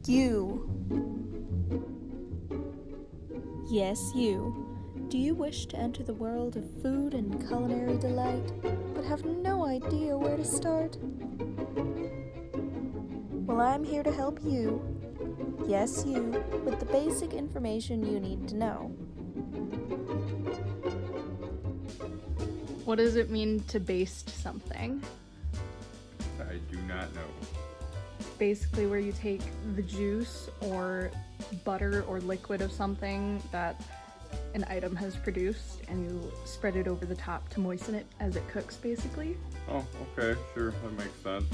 You. Yes, you. Do you wish to enter the world of food and culinary delight, but have no idea where to start? Well, I'm here to help you. Yes, you, with the basic information you need to know. What does it mean to baste something? I do not know. Basically where you take the juice or butter or liquid of something that an item has produced and you spread it over the top to moisten it as it cooks, basically. Oh, okay, sure, that makes sense.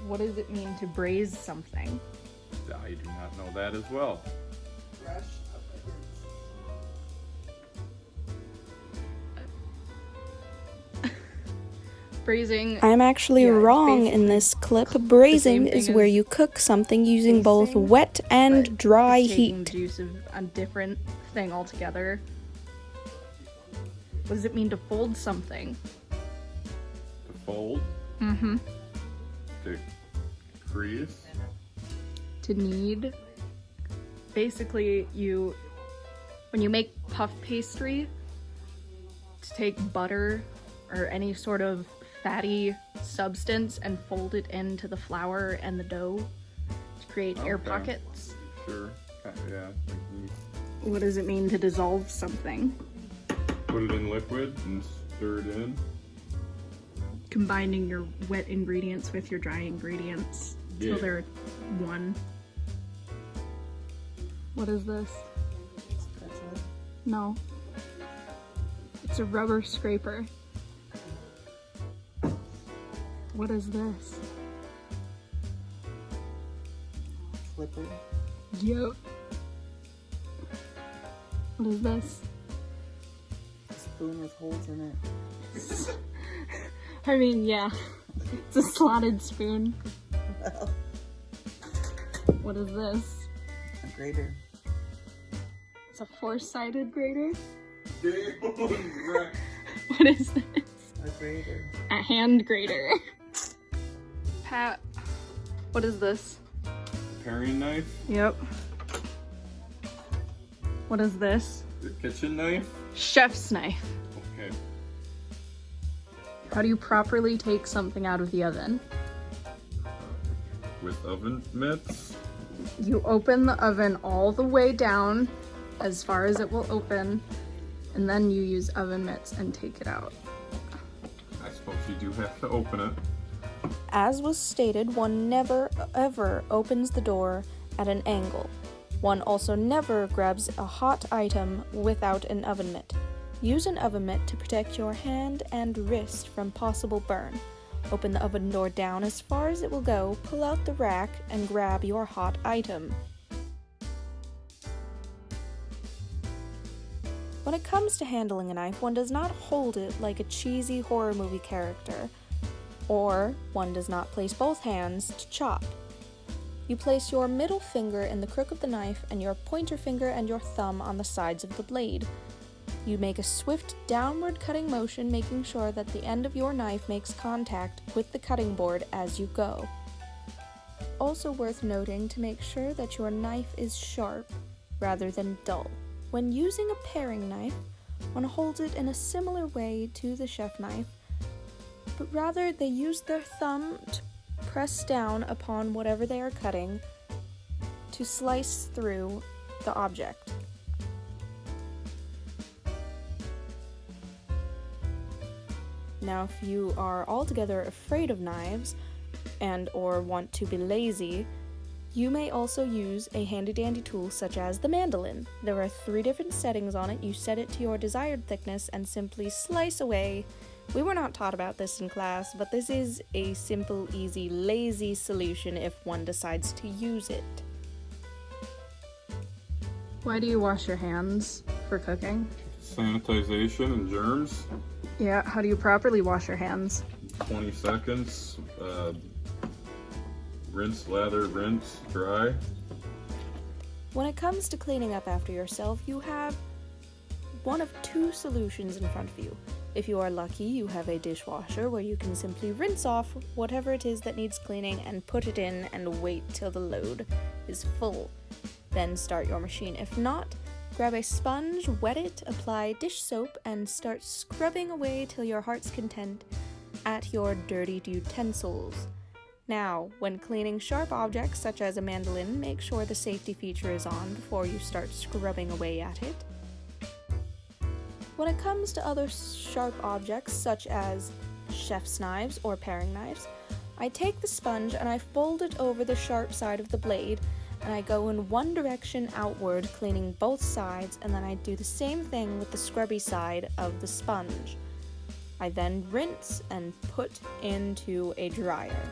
What does it mean to braise something? I do not know that as well. Braising. I'm actually wrong in this clip. Braising is where you cook something using both wet and dry taking heat. Juice of a different thing altogether. What does it mean to fold something? To fold, Mm-hmm. to crease, To knead. Basically, when you make puff pastry, to take butter or any sort of fatty substance and fold it into the flour and the dough to create air Okay. pockets. sure, yeah. What does it mean to dissolve something? Put it in liquid and stir it in. Combining your wet ingredients with your dry ingredients Yeah. till they're one. What is this? No. It's a rubber scraper. What is this? Flipper. Yep. What is this? A spoon with holes in it. I mean, yeah. It's a slotted spoon. Well, What is this? a grater. It's a four-sided grater? Right. What is this? A grater. A hand grater. Pat, what is this? Paring knife, Yep. What is this? the kitchen knife. Chef's knife. Okay. How do you properly take something out of the oven? With oven mitts. You open the oven all the way down as far as it will open, and then you use oven mitts and take it out. I suppose you do have to open it. As was stated, one never ever opens the door at an angle. One also never grabs a hot item without an oven mitt. Use an oven mitt to protect your hand and wrist from possible burn. Open the oven door down as far as it will go, pull out the rack, and grab your hot item. When it comes to handling a knife, one does not hold it like a cheesy horror movie character, or one does not place both hands to chop. You place your middle finger in the crook of the knife and your pointer finger and your thumb on the sides of the blade. You make a swift downward cutting motion, making sure that the end of your knife makes contact with the cutting board as you go. Also worth noting to make sure that your knife is sharp rather than dull. When using a paring knife, one holds it in a similar way to the chef knife, but rather they use their thumb to press down upon whatever they are cutting to slice through the object. Now, if you are altogether afraid of knives and or want to be lazy, you may also use a handy-dandy tool such as the mandolin. There are 3 different settings on it. You set it to your desired thickness and simply slice away. We were not taught about this in class, but this is a simple, easy, lazy solution if one decides to use it. Why do you wash your hands for cooking? Sanitization and germs. Yeah, how do you properly wash your hands? 20 seconds. Rinse, lather, rinse, dry. When it comes to cleaning up after yourself, you have one of 2 solutions in front of you. If you are lucky, you have a dishwasher where you can simply rinse off whatever it is that needs cleaning and put it in and wait till the load is full. Then start your machine. If not, grab a sponge, wet it, apply dish soap, and start scrubbing away till your heart's content at your dirty utensils. Now, when cleaning sharp objects such as a mandolin, make sure the safety feature is on before you start scrubbing away at it. When it comes to other sharp objects such as chef's knives or paring knives, I take the sponge and I fold it over the sharp side of the blade, and I go in one direction outward, cleaning both sides, and then I do the same thing with the scrubby side of the sponge. I then rinse and put into a dryer.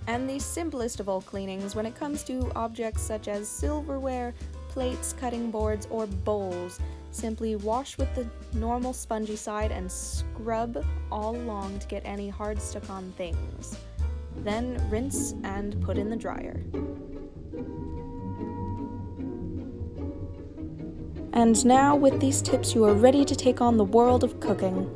And the simplest of all cleanings when it comes to objects such as silverware, plates, cutting boards, or bowls, simply wash with the normal spongy side and scrub all along to get any hard stuck-on things. Then rinse and put in the dryer. And now, with these tips, you are ready to take on the world of cooking.